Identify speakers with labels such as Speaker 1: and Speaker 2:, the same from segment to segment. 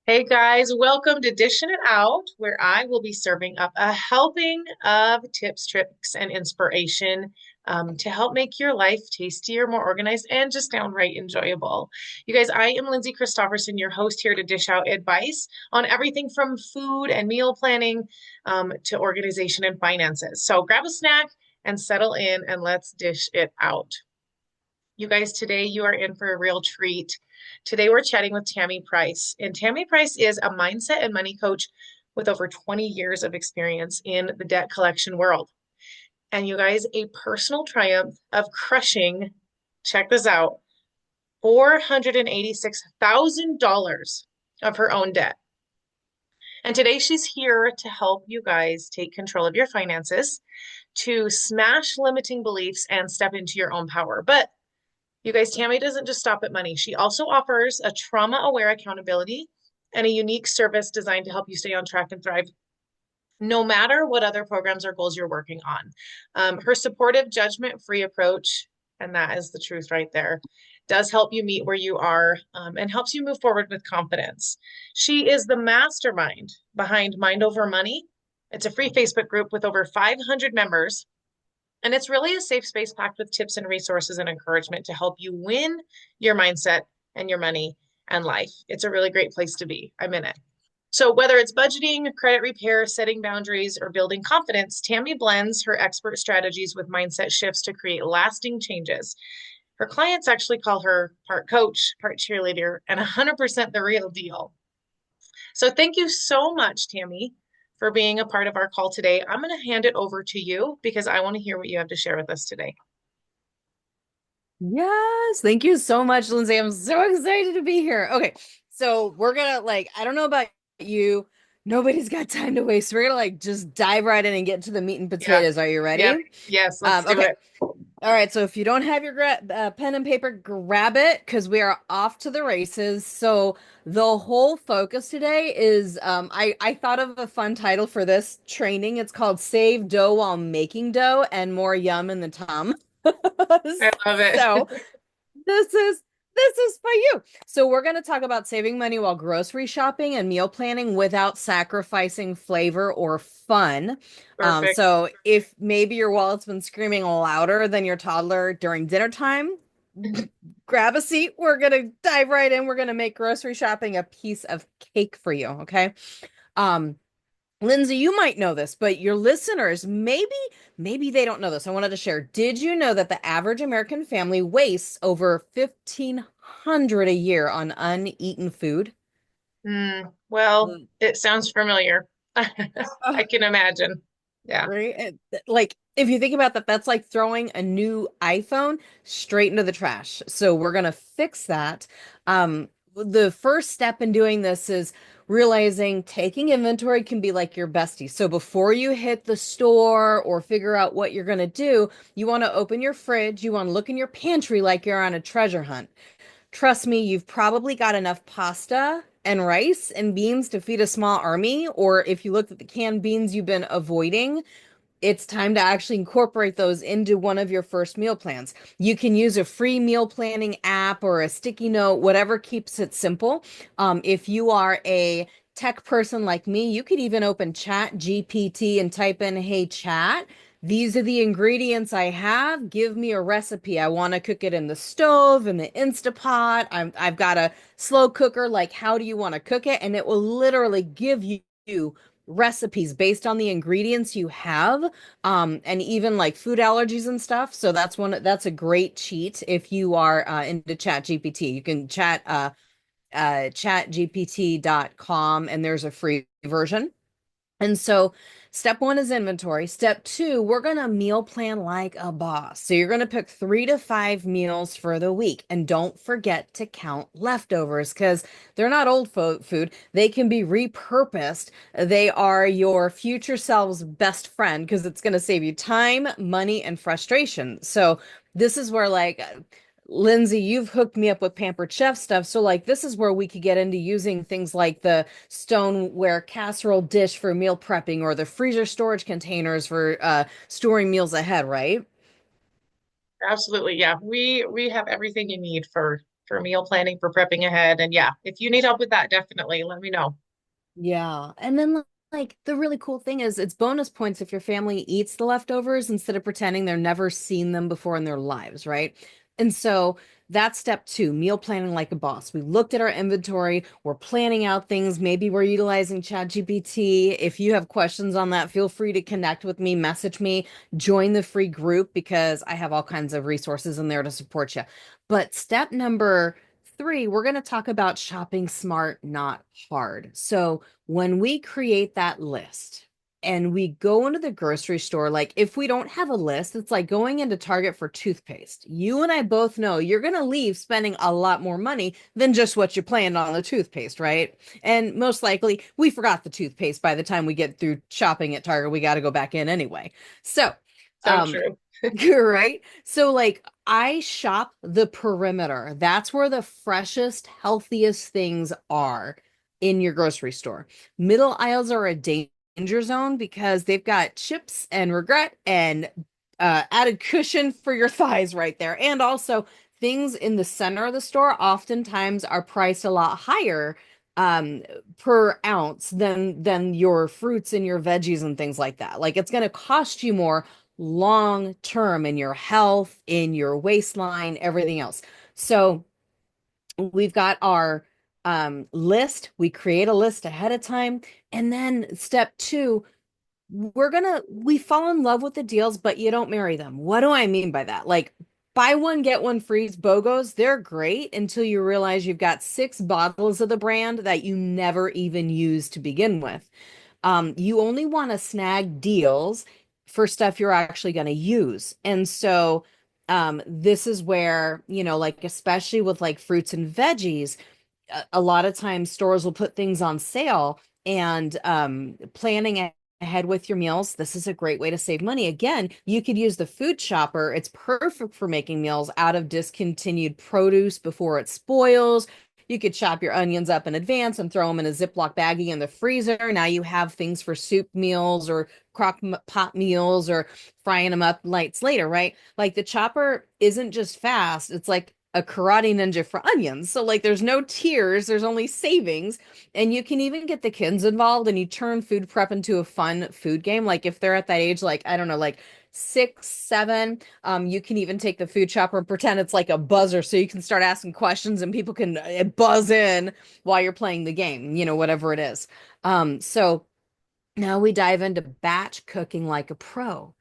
Speaker 1: Hey guys, welcome to Dishin' It Out, where I will be serving up a helping of tips, tricks, and inspiration to help make your life tastier, more organized, and just downright enjoyable. You guys, I am Lindsay Christofferson, your host here to dish out advice on everything from food and meal planning to organization and finances. So grab a snack and settle in and let's dish it out. You guys, today you are in for a real treat. Today we're chatting with Tammy Price, and Tammy Price is a mindset and money coach with over 20 years of experience in the debt collection world. And you guys, a personal triumph of crushing, check this out, $486,000 of her own debt. And today she's here to help you guys take control of your finances, to smash limiting beliefs and step into your own power. But you guys, Tammy doesn't just stop at money. She also offers a trauma-aware accountability and a unique service designed to help you stay on track and thrive, no matter what other programs or goals you're working on. Her supportive, judgment-free approach, and that is the truth right there, does help you meet where you are and helps you move forward with confidence. She is the mastermind behind Mind Over Money. It's a free Facebook group with over 500 members, and it's really a safe space packed with tips and resources and encouragement to help you win your mindset and your money and life. It's a really great place to be. I'm in it. So, whether it's budgeting, credit repair, setting boundaries, or building confidence, Tammy blends her expert strategies with mindset shifts to create lasting changes. Her clients actually call her part coach, part cheerleader, and 100% the real deal. So, thank you so much, Tammy, for being a part of our call today. I'm going to hand it over to you because I want to hear what you have to share with us today.
Speaker 2: Yes, thank you so much, Lindsay. I'm so excited to be here. Okay, so we're gonna I don't know about you, nobody's got time to waste. We're gonna just dive right in and get to the meat and
Speaker 1: Yeah.
Speaker 2: potatoes. Are you
Speaker 1: Yep.
Speaker 2: ready?
Speaker 1: Yes, let's do
Speaker 2: Okay.
Speaker 1: it.
Speaker 2: All right, so if you don't have your pen and paper, grab it because we are off to the races. So the whole focus today is I thought of a fun title for this training. It's called Save Dough While Making Dough and More Yum in the Tum.
Speaker 1: I love it.
Speaker 2: So this is this is for you. So we're going to talk about saving money while grocery shopping and meal planning without sacrificing flavor or fun.
Speaker 1: Perfect.
Speaker 2: So if maybe your wallet's been screaming louder than your toddler during dinner time, grab a seat. We're going to dive right in. We're going to make grocery shopping a piece of cake for you, okay? Um Lindsay, you might know this, but your listeners, maybe they don't know this. I wanted to share. Did you know that the average American family wastes over 1,500 a year on uneaten food?
Speaker 1: Well,
Speaker 2: Mm.
Speaker 1: it sounds familiar. I can imagine. Yeah,
Speaker 2: Right? Like, if you think about that, that's like throwing a new iPhone straight into the trash. So we're gonna fix that. The first step in doing this is realizing taking inventory can be like your bestie. So before you hit the store or figure out what you're gonna do, you want to open your fridge, you want to look in your pantry like you're on a treasure hunt. Trust me, you've probably got enough pasta and rice and beans to feed a small army, or if you looked at the canned beans you've been avoiding, it's time to actually incorporate those into one of your first meal plans. You can use a free meal planning app or a sticky note, whatever keeps it simple. If you are a tech person like me, you could even open Chat GPT and type in, "Hey, chat, these are the ingredients I have. Give me a recipe. I want to cook it in the stove, in the Instapot. I've got a slow cooker. Like, how do you want to cook it?" And it will literally give you recipes based on the ingredients you have, and even like food allergies and stuff. So that's a great cheat if you are into Chat GPT. You can chatgpt.com and there's a free version. And so step one is inventory. Step two, we're going to meal plan like a boss. So you're going to pick 3 to 5 meals for the week. And don't forget to count leftovers because they're not old food. They can be repurposed. They are your future self's best friend because it's going to save you time, money, and frustration. So this is where Lindsay, you've hooked me up with Pampered Chef stuff. So, this is where we could get into using things like the stoneware casserole dish for meal prepping or the freezer storage containers for storing meals ahead, right?
Speaker 1: absolutely. Yeah, we have everything you need for for meal planning, for prepping ahead. And yeah, if you need help with that, definitely let me know.
Speaker 2: Yeah. And then like the really cool thing is it's bonus points if your family eats the leftovers instead of pretending they're never seen them before in their lives, right? And so that's step two, meal planning like a boss. We looked at our inventory, we're planning out things, maybe we're utilizing ChatGPT. If you have questions on that, feel free to connect with me, message me, join the free group because I have all kinds of resources in there to support you. But step number three, we're going to talk about shopping smart, not hard. So when we create that list and we go into the grocery store, like if we don't have a list, it's like going into Target for toothpaste. You and I both know you're going to leave spending a lot more money than just what you planned on the toothpaste, right? And most likely we forgot the toothpaste by the time we get through shopping at Target. We got to go back in anyway. So,
Speaker 1: So
Speaker 2: um,
Speaker 1: true.
Speaker 2: right? So, like, I shop the perimeter. That's where the freshest, healthiest things are in your grocery store. Middle aisles are a danger zone because they've got chips and regret and added cushion for your thighs right there. And also, things in the center of the store oftentimes are priced a lot higher um per ounce than your fruits and your veggies and things like that. Like it's going to cost you more long term in your health, in your waistline, everything else. So we've got our list. We create a list ahead of time. And then step two, we fall in love with the deals, but you don't marry them. What do I mean by that? Like, buy one, get one free BOGOs. They're great until you realize you've got six bottles of the brand that you never even used to begin with. You only want to snag deals for stuff you're actually going to use. And so this is where, like especially with like fruits and veggies, a lot of times stores will put things on sale and ahead with your meals. This is a great way to save money. Again, you could use the food shopper. It's perfect for making meals out of discontinued produce before it spoils. You could chop your onions up in advance and throw them in a Ziploc baggie in the freezer. Now you have things for soup meals or crock pot meals or frying them up lights later, right? Like the chopper isn't just fast, it's like a karate ninja for onions. So like there's no tears, there's only savings. And you can even get the kids involved and you turn food prep into a fun food game. Like if they're at that age, like I don't know, like 6, 7, you can even take the food chopper and pretend it's like a buzzer so you can start asking questions and people can buzz in while you're playing the game, whatever it is. So now we dive into batch cooking like a pro.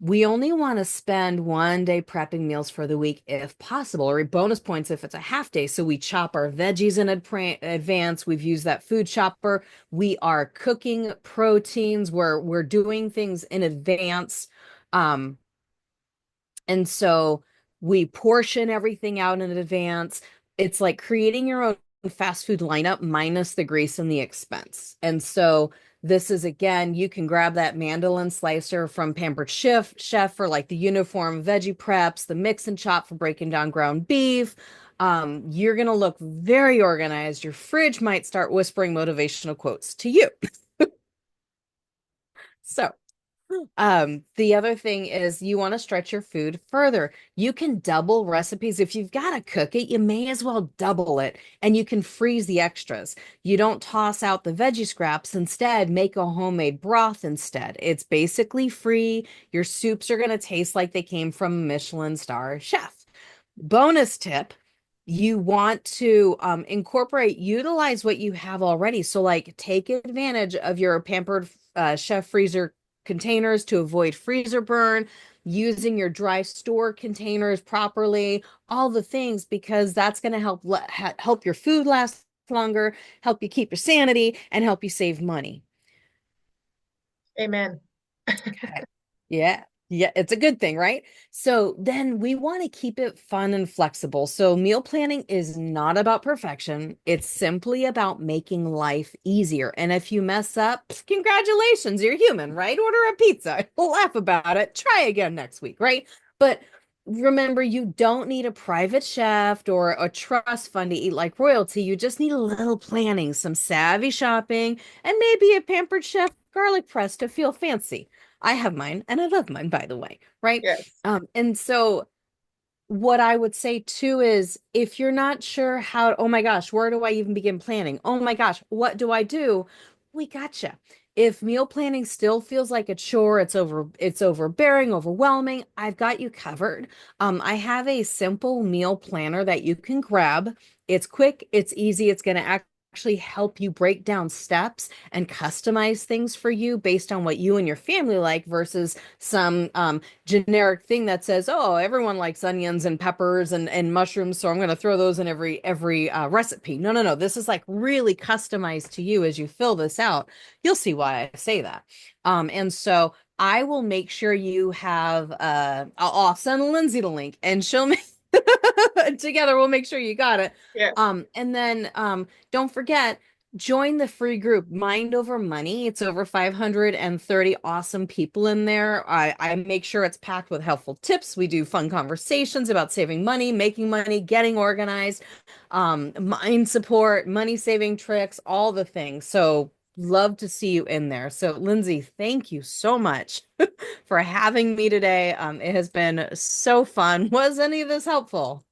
Speaker 2: We only want to spend 1 day prepping meals for the week if possible, or bonus points if it's a half day. So we chop our veggies in advance. We've used that food chopper. We are cooking proteins. We're doing things in advance. Um, and so we portion everything out in advance. It's like creating your own fast food lineup minus the grease and the expense. And so this is again, you can grab that mandolin slicer from Pampered Chef for like the uniform veggie preps, the mix and chop for breaking down ground beef. You're gonna look very organized. Your fridge might start whispering motivational quotes to you. So the other thing is you want to stretch your food further. You can double recipes. If you've got to cook it, you may as well double it and you can freeze the extras. You don't toss out the veggie scraps. Instead, make a homemade broth instead. It's basically free. Your soups are going to taste like they came from a Michelin star chef. Bonus tip, you want to utilize what you have already. So, like, take advantage of your Pampered Chef freezer containers to avoid freezer burn, using your dry store containers properly, all the things, because that's going to help your food last longer, help you keep your sanity, and help you save money.
Speaker 1: Amen.
Speaker 2: Okay. Yeah. Yeah, it's a good thing, right? So then we want to keep it fun and flexible. So meal planning is not about perfection. It's simply about making life easier. And if you mess up, congratulations, you're human, right? Order a pizza. Laugh about it. Try again next week, right? But remember, you don't need a private chef or a trust fund to eat like royalty. You just need a little planning, some savvy shopping, and maybe a Pampered Chef garlic press to feel fancy. I have mine and I love mine, by the way, right?
Speaker 1: Yes.
Speaker 2: And so what I would say too is if you're not sure how, oh my gosh, where do I even begin planning? Oh my gosh, what do I do? We gotcha. If meal planning still feels like a chore, it's overbearing, overwhelming, I've got you covered. I have a simple meal planner that you can grab. It's quick, it's easy, it's going to actually help you break down steps and customize things for you based on what you and your family like versus some generic thing that says, "Oh, everyone likes onions and peppers and mushrooms, so I'm going to throw those in every recipe." No, no, no. This is like really customized to you as you fill this out. You'll see why I say that. And so I will make sure you have. I'll send Lindsay the link, and she'll make together. We'll make sure you got it.
Speaker 1: Yeah.
Speaker 2: And then don't forget join the free group Mind Over Money. It's over 530 awesome people in there. I make sure it's packed with helpful tips. We do fun conversations about saving money, making money, getting organized, mind support, money saving tricks, all the things. So love to see you in there. So Lindsay, thank you so much for having me today. It has been so fun. Was any of this helpful?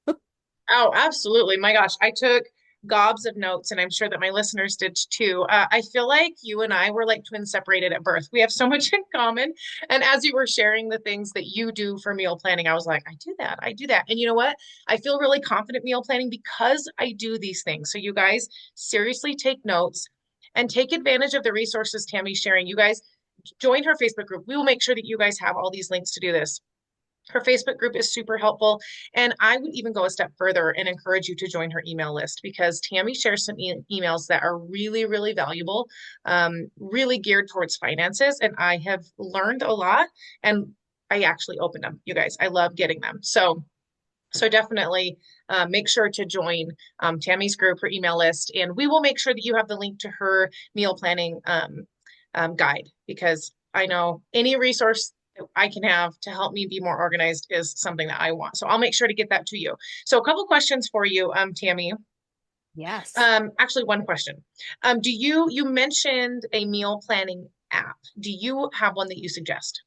Speaker 1: Oh, absolutely. My gosh, I took gobs of notes, and I'm sure that my listeners did too. I feel like you and I were like twins separated at birth. We have so much in common. And as you were sharing the things that you do for meal planning, I was like, I do that. I do that. And you know what? I feel really confident meal planning because I do these things. So you guys seriously take notes and take advantage of the resources Tammy's sharing. You guys join her Facebook group. We will make sure that you guys have all these links to do this. Her Facebook group is super helpful. And I would even go a step further and encourage you to join her email list because Tammy shares some emails that are really, really valuable, really geared towards finances. And I have learned a lot and I actually opened them, you guys. I love getting them. So definitely make sure to join Tammy's group, her email list, and we will make sure that you have the link to her meal planning guide because I know any resource that I can have to help me be more organized is something that I want. So I'll make sure to get that to you. So a couple questions for you, Tammy.
Speaker 2: Yes.
Speaker 1: Actually, one question. Do you mentioned a meal planning app? Do you have one that you suggest?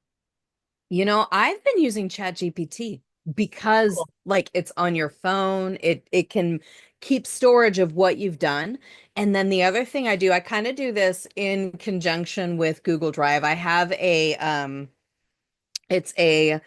Speaker 2: I've been using ChatGPT because
Speaker 1: Cool.
Speaker 2: like it's on your phone. It can keep storage of what you've done. And then the other thing I do, I kind of do this in conjunction with Google Drive. I have it's a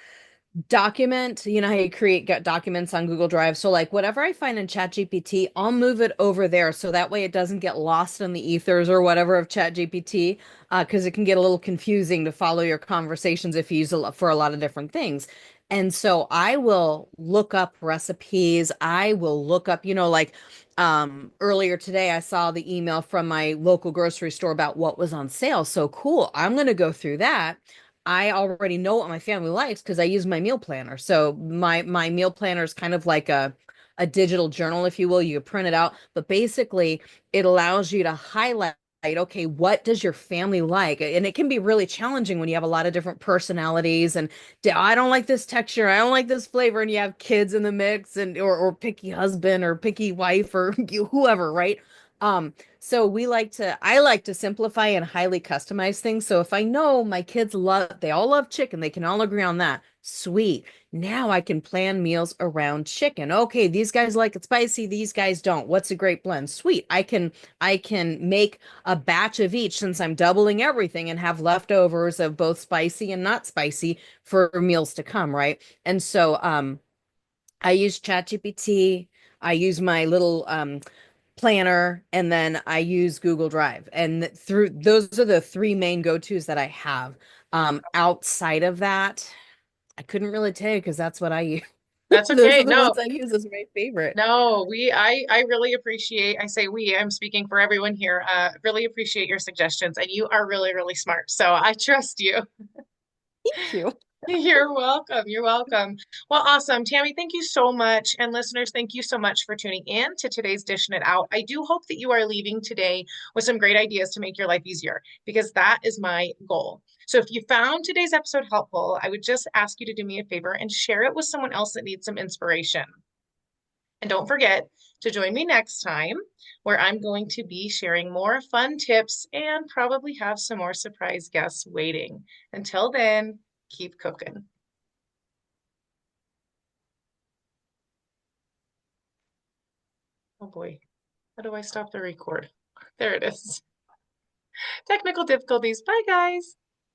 Speaker 2: document, you know how you create documents on Google Drive. So like whatever I find in ChatGPT, I'll move it over there so that way it doesn't get lost in the ethers or whatever of ChatGPT, because it can get a little confusing to follow your conversations if you use it for a lot of different things. And so I will look up recipes. I will look up, like earlier today I saw the email from my local grocery store about what was on sale. So cool. I'm going to go through that. I already know what my family likes because I use my meal planner. So my meal planner is kind of like a digital journal, if you will. You print it out, but basically it allows you to highlight, okay, what does your family like? And it can be really challenging when you have a lot of different personalities and I don't like this texture, I don't like this flavor, and you have kids in the mix and or picky husband or picky wife or whoever, right? So I like to simplify and highly customize things. So if I know my kids they all love chicken, they can all agree on that. Sweet. Now I can plan meals around chicken. Okay, these guys like it spicy, these guys don't. What's a great blend? Sweet. I can make a batch of each since I'm doubling everything and have leftovers of both spicy and not spicy for meals to come, right? And so I use ChatGPT. I use my little planner, and then I use Google Drive. And through those are the three main go-tos that I have. Outside of that, I couldn't really tell you because that's what I use.
Speaker 1: That's
Speaker 2: Those
Speaker 1: okay.
Speaker 2: are the ones
Speaker 1: No,
Speaker 2: I use as my favorite.
Speaker 1: no, I really appreciate, I say we, I'm speaking for everyone here, really appreciate your suggestions and you are really, really smart. So I trust you.
Speaker 2: Thank you.
Speaker 1: You're welcome. You're welcome. Well, awesome. Tammy, thank you so much. And listeners, thank you so much for tuning in to today's Dishing It Out. I do hope that you are leaving today with some great ideas to make your life easier because that is my goal. So if you found today's episode helpful, I would just ask you to do me a favor and share it with someone else that needs some inspiration. And don't forget to join me next time where I'm going to be sharing more fun tips and probably have some more surprise guests waiting. Until then, keep cooking. Oh boy. How do I stop the record? There it is. Technical difficulties. Bye, guys.